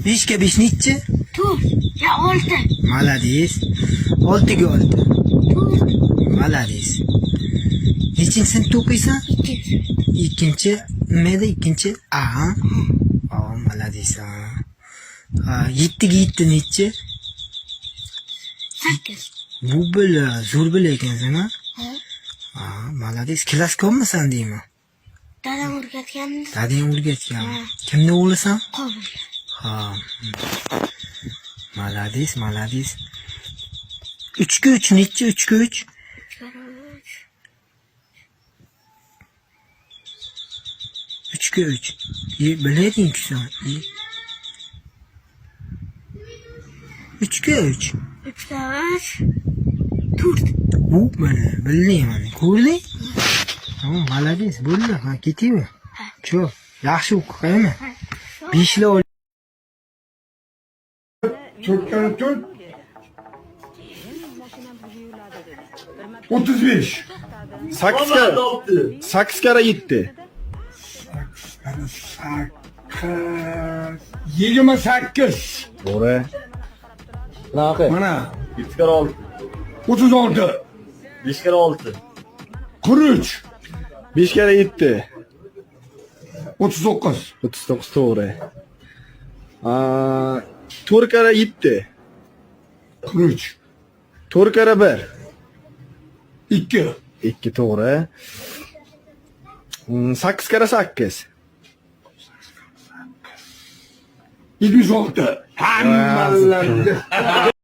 5 ga 5 nechi? 4 ga 6. Malades. 6 ga 6. 4. Malades. Nechinchi sinfda o'qiysan? 2. Ikkinchi. Nima edi ikkinchi? A. Malades. 7 ga 7 nechi? 8. Bu zo'r bo'lar ekansan, ha? Ha? Malades. Klass ko'pmisan deyman. Dadam o'rgatgandi. Dadang o'rgatgan. Kimni o'g'lisan? Qobil. Ha. Malades. 3 ga 3 nechi? 3 ga 3? 3 ga 3. Bilading-ku sen. 3 ga 3. 3 ga 3. 4. Bu mana bilding mana. Ko'rding? Malades. Bo'ldi. Ha, ketaymi? Cho, yaxshi o'qiymi? 5 lar 4'ten 4 35 8 kara 7. 28 Doğru. Naxı. mana 7 kara 6. 36 5 kara 6. 43 5 kara 7. 39 39 doğru. 4 kara 7. 43 4 kara 1. 2 2 doğru. 8 kara 8. 76 hammalarni